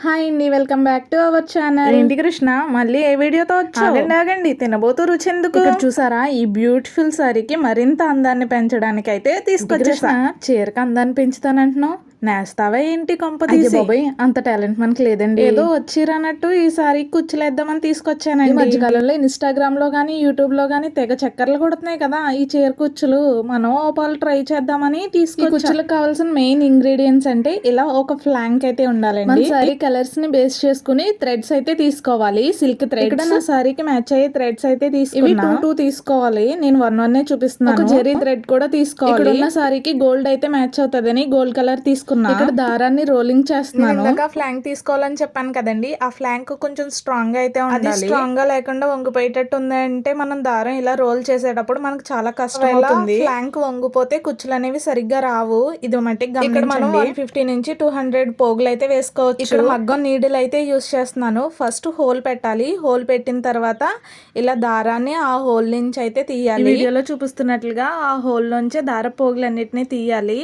Hi అండి, welcome back to our channel. ఏంటి కృష్ణ, మళ్ళీ ఏ వీడియోతో వచ్చావు? ఆగండి తినబోతూ రుచి ఎందుకు. ఇక్కడ చూసారా, ఈ బ్యూటిఫుల్ సారీకి మరింత అందాన్ని పెంచడానికి అయితే తీసుకొచ్చేసా. చీరకు అందాన్ని పెంచుతానంటున్నావు, నేస్తావా ఏంటి కొంపతీసి? బాబాయ్, అంత టాలెంట్ మనకి లేదండి. ఏదో వచ్చిరన్నట్టు ఈ సారీ కుచ్చులేద్దామని తీసుకొచ్చానండి. ఈ మధ్యకాలంలో ఇన్స్టాగ్రామ్ లో గానీ యూట్యూబ్ లో గానీ తెగ చక్కర్లు కొడుతున్నాయి కదా ఈ చీర కుచ్చులు. మనం ఓపాలు ట్రై చేద్దామని తీసుకొచ్చి. కుచ్చులకు కావాల్సిన మెయిన్ ఇంగ్రీడియంట్స్ అంటే ఇలా ఒక ఫ్లాంక్ అయితే ఉండాలండి. సారీ కలర్స్ ని బేస్ చేసుకుని థ్రెడ్స్ అయితే తీసుకోవాలి. Silk threads. ఇక్కడ నా సారీకి మ్యాచ్ అయ్యే థ్రెడ్స్ అయితే తీసుకున్నా. టూ తీసుకోవాలి. నేను వన్ చూపిస్తున్నాను. ఒక జెరీ థ్రెడ్ కూడా తీసుకోవాలి. ఇక్కడ ఉన్న సారీకి గోల్డ్ అయితే మ్యాచ్ అవుతుందని గోల్డ్ కలర్ తీసుకున్నా. ఇక్కడ దారాన్ని రోలింగ్ చేస్తున్నాను. ఫ్లాంక్ తీసుకోవాలని చెప్పాను కదండి, ఆ ఫ్లాంక్ కొంచెం స్ట్రాంగ్ గా అయితే ఉండాలి. స్ట్రాంగ్ గా లేకుండా వంగిపోయేటట్టు ఉందంటే మనం దారం ఇలా రోల్ చేసేటప్పుడు మనకు చాలా కష్టం అవుతుంది. ఫ్లాంక్ వంగిపోతే కుచ్చులు అనేవి సరిగ్గా రావు. ఇది మట్టికి ఇక్కడ మనం 150 నుంచి 200 పోగులు అయితే వేసుకోవచ్చు. ఇక్కడ మగ్గం నీడిల్ అయితే యూస్ చేస్తున్నాను. ఫస్ట్ హోల్ పెట్టాలి. హోల్ పెట్టిన తర్వాత ఇలా దారాన్ని ఆ హోల్ నుంచి అయితే తీయాలి. వీడియోలో చూపిస్తున్నట్లుగా ఆ హోల్ నుంచే దార పోగులన్నిటిని తీయాలి.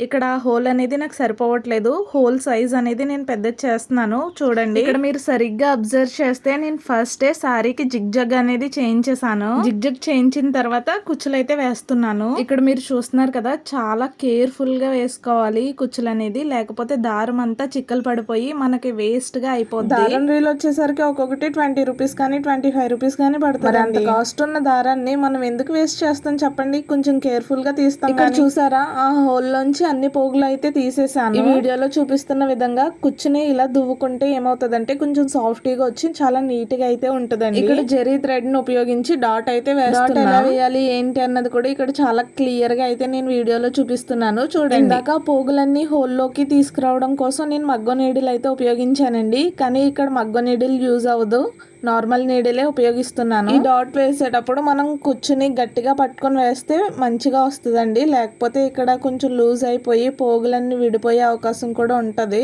ఇక్కడ హోల్ అనేది నాకు సరిపోవట్లేదు. హోల్ సైజ్ అనేది నేను పెద్ద చేస్తున్నాను చూడండి. ఇక్కడ మీరు సరిగ్గా అబ్జర్వ్ చేస్తే నేను ఫస్ట్ సారీకి జిగ్జగ్ అనేది చేయించేసాను. జిగ్జగ్ చేయించిన తర్వాత కుచ్చులు అయితే వేస్తున్నాను. ఇక్కడ మీరు చూస్తున్నారు కదా, చాలా కేర్ఫుల్ గా వేసుకోవాలి కుచ్చులు అనేది, లేకపోతే దారం అంతా చిక్కలు పడిపోయి మనకి వేస్ట్ గా అయిపోతుంది. దారం రీల్ వచ్చేసరికి ఒక్కొక్కటి 20 రూపీస్ కానీ 25 రూపీస్ కానీ పడుతుంది. అంత కాస్ట్ ఉన్న దారాన్ని మనం ఎందుకు వేస్ట్ చేస్తాం చెప్పండి, కొంచెం కేర్ఫుల్ గా తీస్తాం. ఇక్కడ చూసారా, ఆ హోల్ లోంచి అన్ని పోగులు అయితే తీసేసాను. ఈ వీడియోలో చూపిస్తున్న విధంగా కుచ్చుని ఇలా దువ్వుకుంటే ఏమవుతుందంటే కొంచెం సాఫ్టీగా వచ్చి చాలా నీట్ గా అయితే ఉంటుందండి. ఇక్కడ జెరీ థ్రెడ్ ని ఉపయోగించి డాట్ అయితే వేస్తున్నా. ఎలా వేయాలి ఏంటి అన్నది కూడా ఇక్కడ చాలా క్లియర్ గా అయితే నేను వీడియోలో చూపిస్తున్నాను చూడండి. ఇందాక పోగులన్నీ హోల్ లోకి తీసుకురావడం కోసం నేను మగ్గం నీడిల్ అయితే ఉపయోగించానండి, కానీ ఇక్కడ మగ్గం నీడిల్ యూజ్ అవ్వదు, నార్మల్ నీడిలే ఉపయోగిస్తున్నాను. ఈ డాట్ వేసేటప్పుడు మనం కుచ్చుని గట్టిగా పట్టుకొని వేస్తే మంచిగా వస్తుందండి, లేకపోతే ఇక్కడ కొంచెం లూజ్ అయిపోయి పోగులన్నీ విడిపోయే అవకాశం కూడా ఉంటది.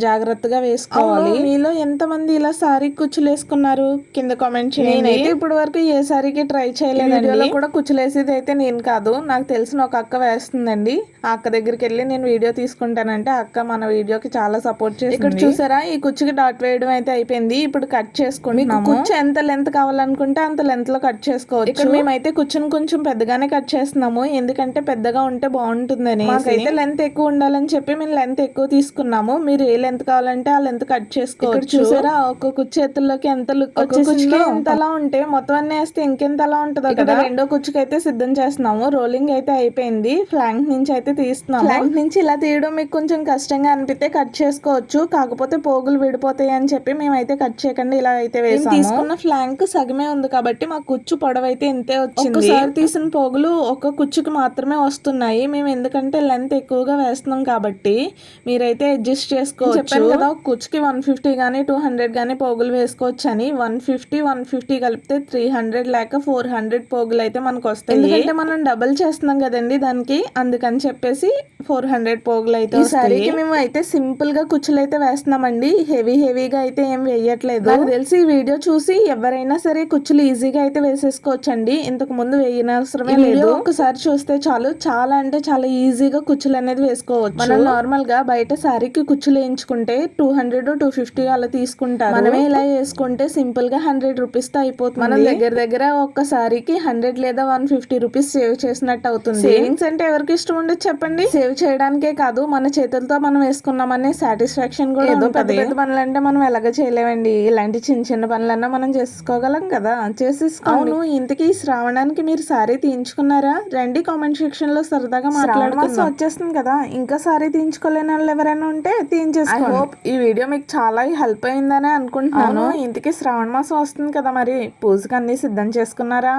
జాగ్రత్తగా వేసుకోవాలి. మీలో ఎంతమంది ఇలా సారీ కుచ్చులు వేసుకున్నారు కింద కామెంట్ చేయండి. నేనైతే ఇప్పుడు వరకు ఏ సారీకి ట్రై చేయలేదండి. కూడా కుచ్చులు వేసేది అయితే నేను కాదు, నాకు తెలిసిన ఒక అక్క వేస్తుందండి. ఆ అక్క దగ్గరికి వెళ్ళి నేను వీడియో తీసుకుంటానంటే ఆ అక్క మన వీడియోకి చాలా సపోర్ట్ చేసింది. ఇక్కడ చూసారా, ఈ కుచ్చుకి డాట్ వేయడం అయితే అయిపోయింది. ఇప్పుడు కట్ చేసుకుంటున్నాము. కుచ్చు ఎంత లెంత్ కావాలనుకుంటే అంత లెంత్ లో కట్ చేసుకోవచ్చు. ఇక్కడ మేమైతే కుచ్చుని కొంచెం పెద్దగానే కట్ చేస్తున్నాము, ఎందుకంటే పెద్దగా ఉంటే బాగుంటుందని. మాకైతే లెంత్ ఎక్కువ ఉండాలని చెప్పి మేము లెంత్ ఎక్కువ తీసుకున్నాము. మీరు ఏ లెంత్ కావాలంటే ఆ లెంత్ కట్ చేసుకోవచ్చు. చూసారా, ఒక్కొక్క చేతుల్లోకి ఎంత లుక్ వచ్చేసిందో. ఎంతలా ఉంటే మొత్తం అన్ని వేస్తే ఇంకెంత అలా ఉంటుందో కదా. రెండో కుచ్చుకి అయితే సిద్ధం చేస్తున్నాము. రోలింగ్ అయితే అయిపోయింది. ఫ్లాంక్ నుంచి అయితే తీస్తున్నాము. ఫ్లాంక్ నుంచి ఇలా తీయడం మీకు కొంచెం కష్టంగా అనిపిస్తే కట్ చేసుకోవచ్చు, కాకపోతే పోగులు విడిపోతాయి అని చెప్పి మేమైతే కట్ చేయకుండా ఇలా అయితే వేసాము. తీసుకున్న ఫ్లాంక్ సగమే ఉంది కాబట్టి మా కుచ్చు పొడవు అయితే ఇంతే వచ్చింది. ఒకసారి తీసిన పోగులు ఒక కుచ్చుకి మాత్రమే వస్తున్నాయి. మేము ఎందుకంటే లెంత్ ఎక్కువగా వేస్తున్నాం కాబట్టి మీరైతే అడ్జస్ట్ చేసుకోవచ్చు. చెప్పాను కదా, కుచ్చుకి 150 కానీ 200 కానీ పోగులు వేసుకోవచ్చు అని. 150 కలిపితే 300 లేక 400 పోగులు అయితే మనకు వస్తాయి. ఎందుకంటే మనం డబుల్ చేస్తున్నాం కదండి దానికి, అందుకని చెప్పేసి 400 పోగులు అయితే ఈ సారీకి మేము అయితే సింపుల్ గా కుచ్చులు అయితే వేస్తున్నామండి. హెవీగా అయితే ఏం వేయట్లేదు. నాకు తెలిసి ఈ వీడియో చూసి ఎవరైనా సరే కుచ్చులు ఈజీగా అయితే వేసేసుకోవచ్చండి, ఇంతకు ముందు వేయనవసరమే లేదు. ఒకసారి చూస్తే చాలు, చాలా అంటే చాలా ఈజీగా కుచ్చులు అనేది వేసుకోవచ్చు. మనం నార్మల్ గా బయట సారీకి కుచ్చులు వేయించుకుంటే 200-250 అలా తీసుకుంటారు. మనమే ఇలా వేసుకుంటే సింపుల్ గా 100 రూపీస్ తో అయిపోతుంది. మనం దగ్గర ఒక్కసారికి 100 లేదా 150 రూపీస్ సేవ్ చేసినట్టు అవుతుంది. సేవింగ్స్ అంటే ఎవరికి ఇష్టం ఉండదు చెప్పండి. సేవ్ చేయడానికే కాదు, మన చేతులతో మనం వేసుకున్నామనే సాటిస్ఫాక్షన్ కూడా ఏదో పెద్ద పనులు అంటే మనం ఎలాగ చేయలేమండి. ఇలాంటి చిన్న పనులన్నా మనం చేసుకోగలం కదా, చేసేసుకోను. ఇంతకీ ఈ శ్రావణానికి మీరు సారీ తీయించుకున్నారా? రండి కామెంట్ సెక్షన్ లో సరదాగా మాట్లాడుకుందాం. వచ్చేస్తుంది కదా, ఇంకా సారీ తీయించుకోలేని వాళ్ళు ఎవరైనా ఉంటే తీయించేసుకోండి. ఐ హోప్ ఈ వీడియో మీకు చాలా హెల్ప్ అయిందని అనుకుంటున్నాను. ఇంతకీ శ్రావణ మాసం వస్తుంది కదా, మరి పూజకి అన్ని సిద్ధం చేసుకున్నారా?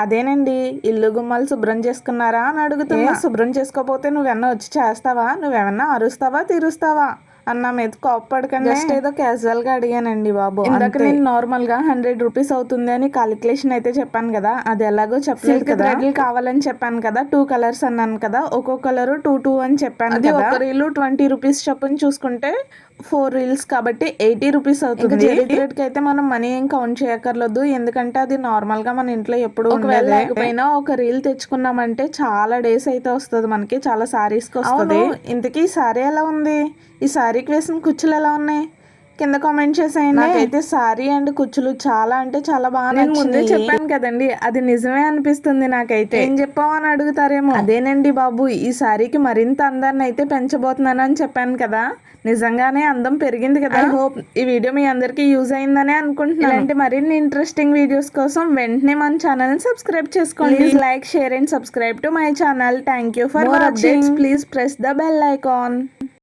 అదేనండి, ఇల్లు గుమ్మాలు శుభ్రం చేసుకున్నారా అని అడుగుతున్నా. శుభ్రం చేసుకోకపోతే నువ్వెన్నా వచ్చి చేస్తావా? నువ్వేమన్నా అరుస్తావా తీరుస్తావా అన్న మీద కోప్పడకండి. జస్ట్ ఏదో క్యాజువల్ గా అడిగానండి బాబు. ఇందాక నేను నార్మల్ గా 100 రూపీస్ అవుతుంది అని కాలిక్యులేషన్ అయితే చెప్పాను కదా, అది ఎలాగో చెప్పలేదు కదా. థ్రెడ్లు కావాలని చెప్పాను కదా, 2 కలర్స్ అన్నాను కదా, ఒక్కొక్క కలర్ 2 అని చెప్పాను కదా. ఒక రీలు 20 రూపీస్ చొప్పున చూసుకుంటే 4 రీల్స్ కాబట్టి 80 రూపీస్ అవుతుంది. జెరీ థ్రెడ్ కి అయితే మనం మనీ ఏం కౌంట్ చేయక్కర్లేదు, ఎందుకంటే అది నార్మల్ గా మన ఇంట్లో ఎప్పుడు లేకపోయినా ఒక రీల్ తెచ్చుకున్నామంటే చాలా డేస్ అయితే వస్తుంది మనకి, చాలా సారీస్ కి వస్తుంది. ఇంతకీ ఈ సారీ ఎలా ఉంది? ఈ సారీకి వేసిన కుచ్చులు ఎలా ఉన్నాయి? కింద కామెంట్ చేసేయండి. నాకైతే సారీ అండ్ కుచ్చులు చాలా అంటే చాలా బాగా నేను ముందే చెప్పాను కదండి, అది నిజమే అనిపిస్తుంది నాకైతే. ఏం చెప్పావు అని అడుగుతారేమో. అదేనండి బాబు, ఈ సారీకి మరింత అందాన్ని అయితే పెంచబోతున్నాను అని చెప్పాను కదా, నిజంగానే అందం పెరిగింది కదా. ఐ హోప్ ఈ వీడియో మీ అందరికి యూజ్ అయిందని అనుకుంటున్నాను. ఇలాంటి మరిన్ని ఇంట్రెస్టింగ్ వీడియోస్ కోసం వెంటనే మన ఛానల్ ని సబ్స్క్రైబ్ చేసుకోండి. Please like, share and subscribe to my channel. Thank you for watching. Please press the bell icon.